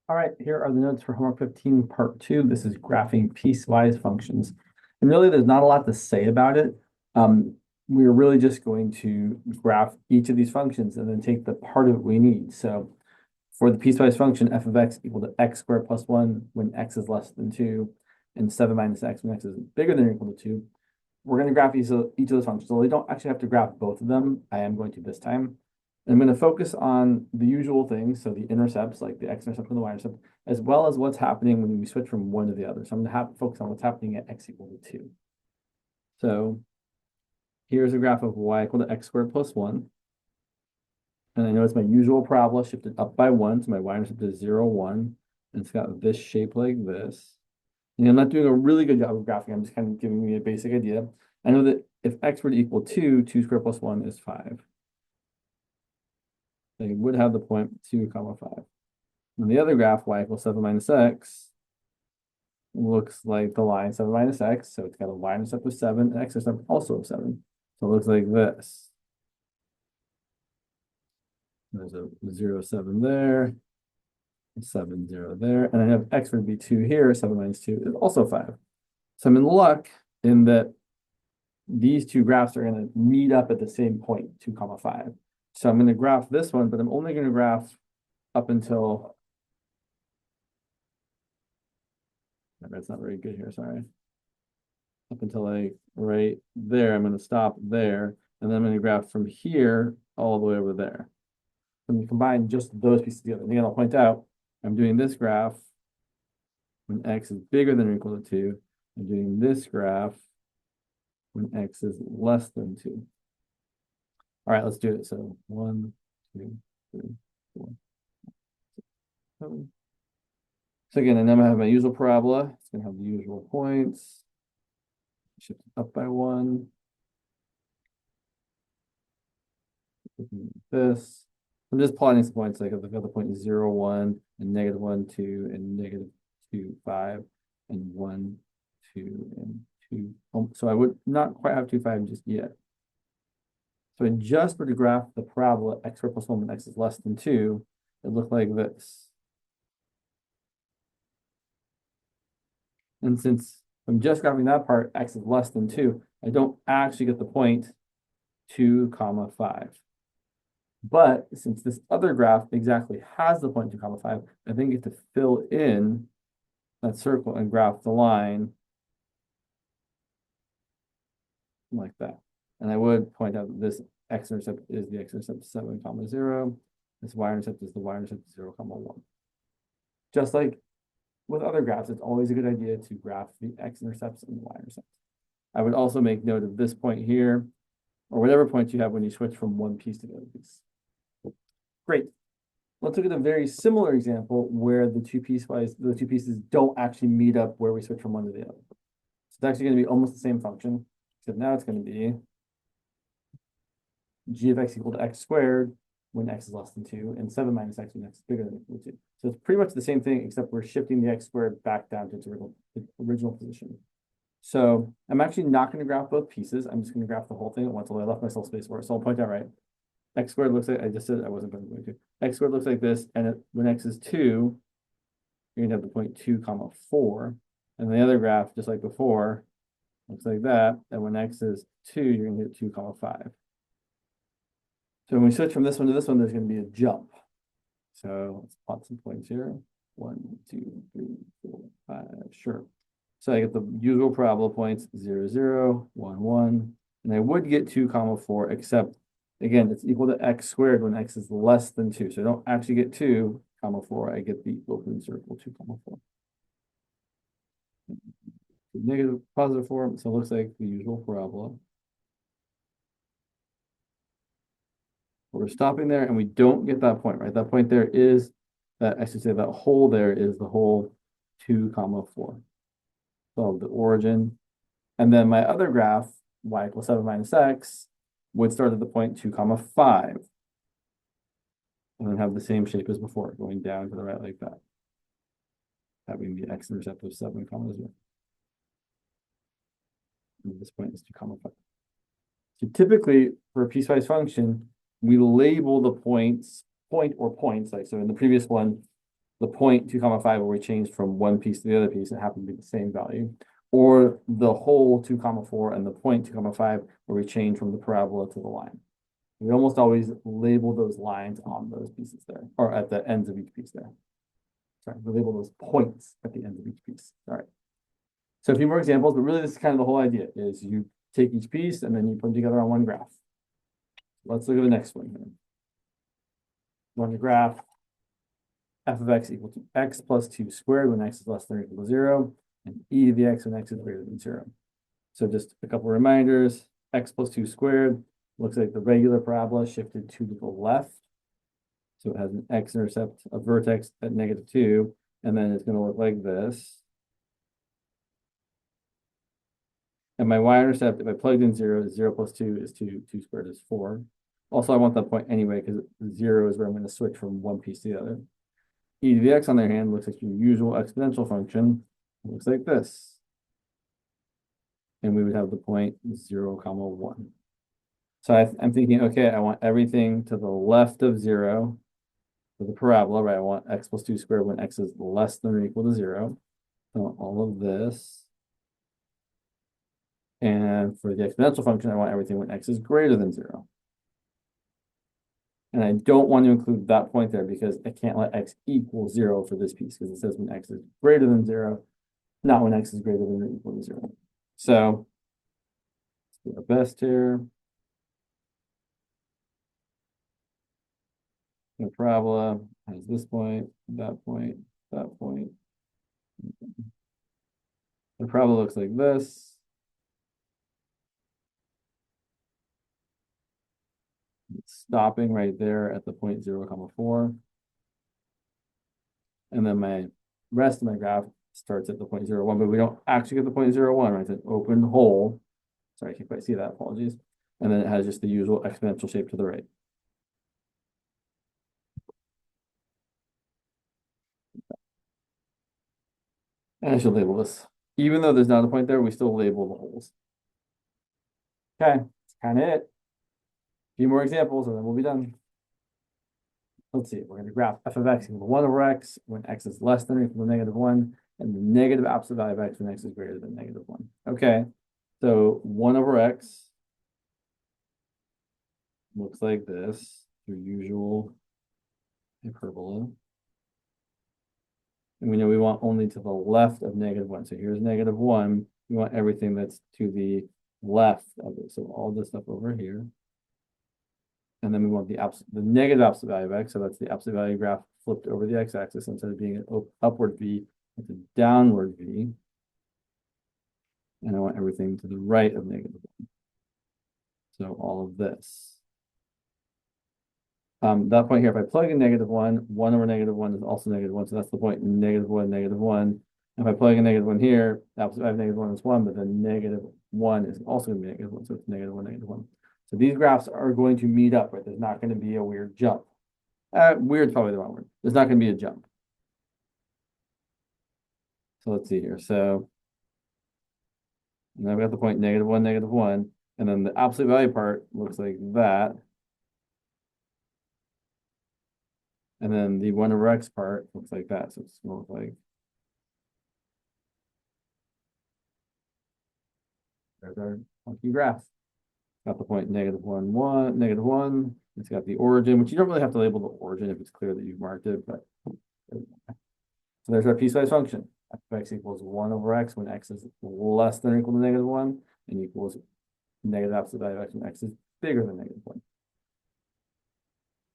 All right, here are the notes for homework 15, part 2. This is graphing piecewise functions. And really, there's not a lot to say about it. We're really just going to graph each of these functions and then take the part of it we need. So for the piecewise function, f of x equal to x squared plus 1 when x is less than 2, and 7 minus x when x is bigger than or equal to 2, we're going to graph each of those functions. So we don't actually have to graph both of them. I am going to this time. I'm going to focus on the usual things, so the intercepts, like the x-intercept and the y-intercept, as well as what's happening when we switch from one to the other. So I'm going to focus on what's happening at x equal to 2. So here's a graph of y equal to x squared plus 1. And I know it's my usual parabola shifted up by 1, so my y-intercept is 0, 1. And it's got this shape like this. And I'm not doing a really good job of graphing. I'm just kind of giving you a basic idea. I know that if x were to equal 2, 2 squared plus 1 is 5. They would have the point 2, comma 5. And the other graph, y equals 7 minus x, looks like the line 7 minus x. So it's got a y-intercept of 7 and x-intercept also of 7. So it looks like this. There's a 0, 7 there, 7, 0 there. And I have x would be 2 here. 7 minus 2 is also 5. So I'm in luck in that these two graphs are going to meet up at the same point, 2, comma 5. So I'm going to graph this one, but I'm only going to graph up until, that's not very good here, sorry. Up until like right there, I'm going to stop there, and then I'm going to graph from here all the way over there. I'm going to combine just those pieces together. And again, I'll point out, I'm doing this graph when x is bigger than or equal to 2. I'm doing this graph when x is less than 2. All right, let's do it. So 1, 2, 3, 4, 6, 7. So again, and then I have my usual parabola. It's going to have the usual points. Shift up by 1. This. I'm just plotting some points. Like I've got the point 0, 1, and negative 1, 2, and negative 2, 5, and 1, 2, and 2. So I would not quite have 2, 5 just yet. So I just were to graph the parabola x squared plus 1 when x is less than 2, it looked like this. And since I'm just graphing that part, x is less than 2, I don't actually get the point 2, comma 5. But since this other graph exactly has the point 2, comma 5, I then get to fill in that circle and graph the line like that. And I would point out that this x-intercept is the x-intercept 7, comma 0. This y-intercept is the y-intercept 0, comma 1. Just like with other graphs, it's always a good idea to graph the x-intercepts and the y-intercepts. I would also make note of this point here, or whatever point you have when you switch from one piece to the other piece. Great. Let's look at a very similar example where the two pieces don't actually meet up where we switch from one to the other. So it's actually going to be almost the same function, except now it's going to be g of x equal to x squared when x is less than 2, and 7 minus x when x is bigger than or equal to 2. So it's pretty much the same thing, except we're shifting the x squared back down to its original position. So I'm actually not going to graph both pieces. I'm just going to graph the whole thing at once, although I left myself space for it. So I'll point out right. X squared looks like, I just said I wasn't going to. X squared looks like this, and when x is 2, you're going to have the point 2, comma 4. And the other graph, just like before, looks like that. And when x is 2, you're going to get 2, comma 5. So when we switch from this one to this one, there's going to be a jump. So let's plot some points here. 1, 2, 3, 4, 5. Sure. So I get the usual parabola points 0, 0, 1, 1. And I would get 2, comma 4, except again, it's equal to x squared when x is less than 2. So I don't actually get 2, comma 4. I get the open circle 2, comma 4. Negative, positive form. So it looks like the usual parabola. We're stopping there, and we don't get that point, right? That point there is that, I should say, that hole there is the hole 2, comma 4. So the origin. And then my other graph, y equals 7 minus x, would start at the point 2, comma 5. And then have the same shape as before, going down to the right like that. Having the x-intercept of 7, comma 0. And this point is 2, comma 5. So typically, for a piecewise function, we label the points, point or points. Like so in the previous one, the point 2 comma 5 where we changed from one piece to the other piece, it happened to be the same value, or the whole 2 comma 4 and the point 2 comma 5 where we change from the parabola to the line. We almost always label those lines on those pieces there, or at the ends of each piece there. Sorry, we label those points at the end of each piece. All right. So a few more examples, but really this is kind of the whole idea is you take each piece and then you put them together on one graph. Let's look at the next one here. Run the graph f of x equal to x plus 2 squared when x is less than or equal to 0, and e to the x when x is greater than 0. So just a couple of reminders, x plus 2 squared looks like the regular parabola shifted 2 to the left. So it has an x-intercept, a vertex at -2, and then it's going to look like this. And my y-intercept, if I plugged in 0, 0 plus 2 is 2, 2 squared is 4. Also, I want that point anyway, because 0 is where I'm going to switch from one piece to the other. E to the x, on the other hand, looks like your usual exponential function. It looks like this. And we would have the point 0, comma 1. So I'm thinking, okay, I want everything to the left of 0 for the parabola, right? I want x plus 2 squared when x is less than or equal to 0. So all of this. And for the exponential function, I want everything when x is greater than 0. And I don't want to include that point there because I can't let x equal 0 for this piece because it says when x is greater than 0, not when x is greater than or equal to 0. So let's do our best here. The parabola has this point, that point, that point. The parabola looks like this. It's stopping right there at the point 0, comma 4. And then my rest of my graph starts at the point 0, 1, but we don't actually get the point 0, 1, right? It's an open hole. Sorry, I can't quite see that, apologies. And then it has just the usual exponential shape to the right. And I should label this. Even though there's not a point there, we still label the holes. Okay, that's kind of it. A few more examples and then we'll be done. Let's see, we're going to graph f of x equal to 1 over x when x is less than or equal to -1, and the negative absolute value of x when x is greater than -1. Okay, so 1 over x looks like this, your usual hyperbola. And we know we want only to the left of -1. So here's -1. We want everything that's to the left of it. So all this stuff over here. And then we want the negative absolute value of x. So that's the absolute value graph flipped over the x-axis. Instead of being an upward v, it's a downward v. And I want everything to the right of -1. So all of this. That point here, if I plug in -1, 1 over -1 is also -1. So that's the point -1, -1. If I plug in -1 here, the absolute value of -1 is 1, but then -1 is also going to be -1. So it's -1, -1. So these graphs are going to meet up, right? There's not going to be a weird jump. Weird is probably the wrong word. There's not going to be a jump. So let's see here. So now I've got the point -1, -1, and then the absolute value part looks like that. And then the 1 over x part looks like that. So it's going to look like there's our funky graph. Got the point -1, 1, -1. It's got the origin, which you don't really have to label the origin if it's clear that you've marked it, but so there's our piecewise function. F of x equals 1 over x when x is less than or equal to -1, and equals negative absolute value of x when x is bigger than -1.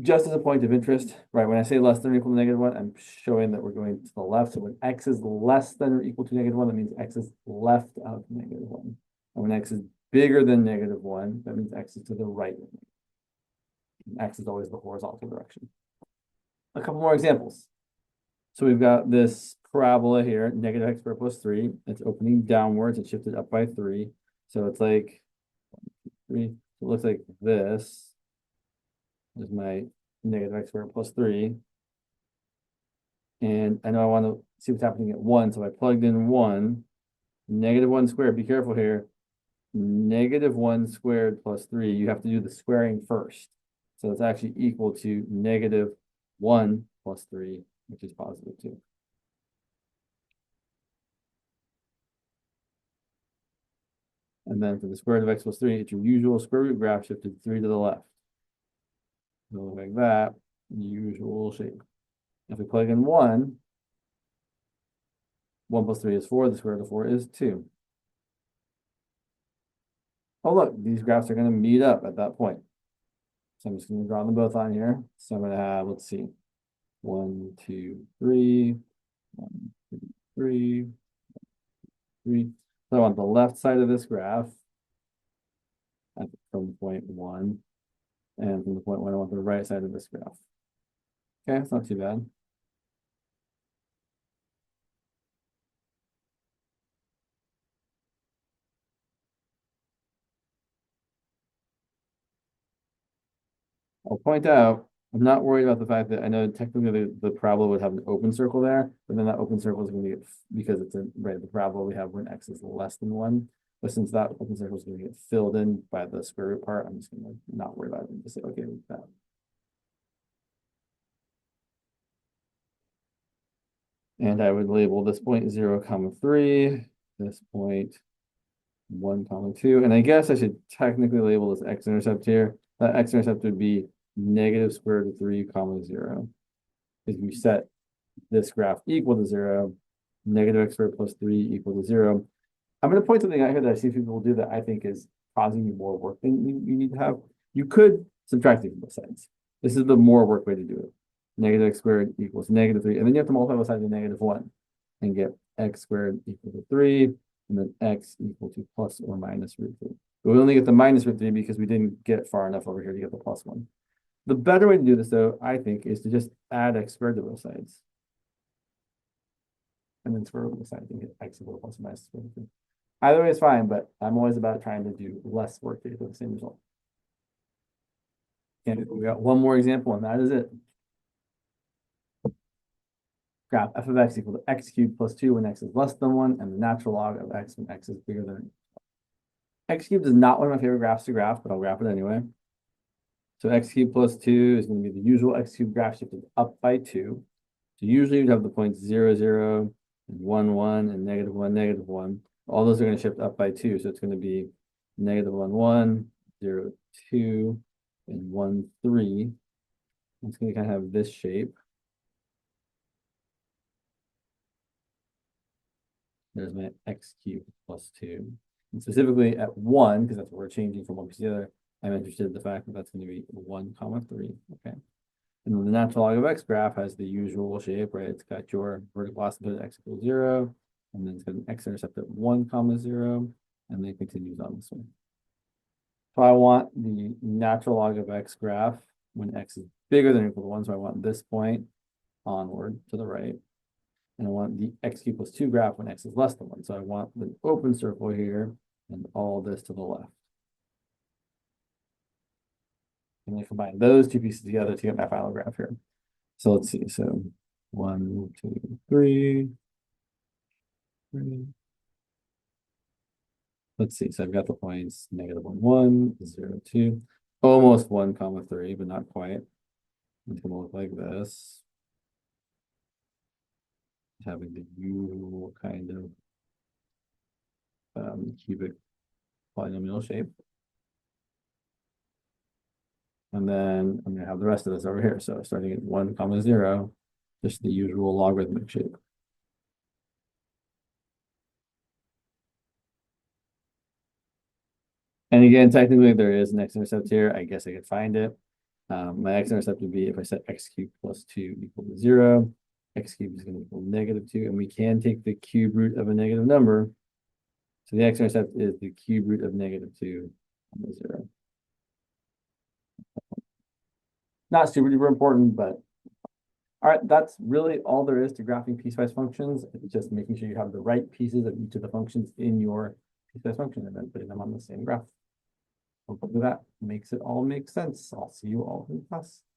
Just as a point of interest, right, when I say less than or equal to -1, I'm showing that we're going to the left. So when x is less than or equal to -1, that means x is left of -1. And when x is bigger than -1, that means x is to the right. And x is always the horizontal direction. A couple more examples. So we've got this parabola here, -x squared plus 3. It's opening downwards. It's shifted up by 3. So it's like 3. It looks like this. Is my -x squared plus 3. And I know I want to see what's happening at 1. So I plugged in 1. -1 squared. Be careful here. -1 squared plus 3. You have to do the squaring first. So it's actually equal to -1 plus 3 which is positive 2. And then for the square root of x plus 3, it's your usual square root graph shifted 3 to the left. So like that, usual shape. If we plug in 1, 1 plus 3 is 4, the square root of 4 is 2. Oh, look, these graphs are going to meet up at that point. So I'm just going to draw them both on here. So I'm going to have, let's see, 1, 2, 3, 1, 2, 3, 3. So I want the left side of this graph from point 1, and from the point 1, I want the right side of this graph. Okay, it's not too bad. I'll point out, I'm not worried about the fact that I know technically the parabola would have an open circle there, but then that open circle is going to get, because it's right, the parabola we have when x is less than 1. But since that open circle is going to get filled in by the square root part, I'm just going to not worry about it and just say, okay with that. And I would label this point 0, 3, this point 1, 2. And I guess I should technically label this x-intercept here. That x-intercept would be negative square root of 3, 0. Because we set this graph equal to 0, negative x squared plus 3 equal to 0. I'm going to point something out here that I see people do that I think is causing you more work than you need to have. You could subtract it from both sides. This is the more work way to do it. Negative x squared equals negative 3. And then you have to multiply both sides with negative 1 and get x squared equal to 3, and then x equal to plus or minus root 3. But we only get the minus root 3 because we didn't get far enough over here to get the plus 1. The better way to do this, though, I think, is to just add x squared to both sides. And then square root of the side and get x equal to plus or minus square root 3. Either way is fine, but I'm always about trying to do less work to get the same result. And we got one more example, and that is it. Graph f of x equal to x cubed plus 2 when x is less than 1, and the natural log of x when x is bigger than x cubed is not one of my favorite graphs to graph, but I'll graph it anyway. So x cubed plus 2 is going to be the usual x cubed graph shifted up by 2. So usually you'd have the points 0, 0, and 1, 1, and negative 1, negative 1. All those are going to shift up by 2. So it's going to be negative 1, 1, 0, 2, and 1, 3. It's going to kind of have this shape. There's my x cubed plus 2. And specifically at 1, because that's what we're changing from one piece to the other, I'm interested in the fact that that's going to be 1, 3. Okay. And then the natural log of x graph has the usual shape, right? It's got your vertical asymptote at x equals 0, and then it's got an x-intercept at 1, 0, and then it continues on this way. So I want the natural log of x graph when x is bigger than or equal to 1, so I want this point onward to the right. And I want the x cubed plus 2 graph when x is less than 1. So I want the open circle here and all this to the left. And I combine those two pieces together to get my final graph here. So let's see. So 1, 2, 3. Let's see. So I've got the points negative 1, 1, 0, 2, almost 1, 3, but not quite. It's going to look like this. Having the usual kind of cubic polynomial shape. And then I'm going to have the rest of this over here. So starting at 1, 0, just the usual logarithmic shape. And again, technically there is an x-intercept here. I guess I could find it. My x-intercept would be if I set x cubed plus 2 equal to 0. X cubed is going to equal negative 2. And we can take the cube root of a negative number. So the x-intercept is the cube root of negative 2 on 0. Not super duper important, but all right, that's really all there is to graphing piecewise functions. It's just making sure you have the right pieces of each of the functions in your piecewise function and then putting them on the same graph. Hopefully that makes it all make sense. I'll see you all in class.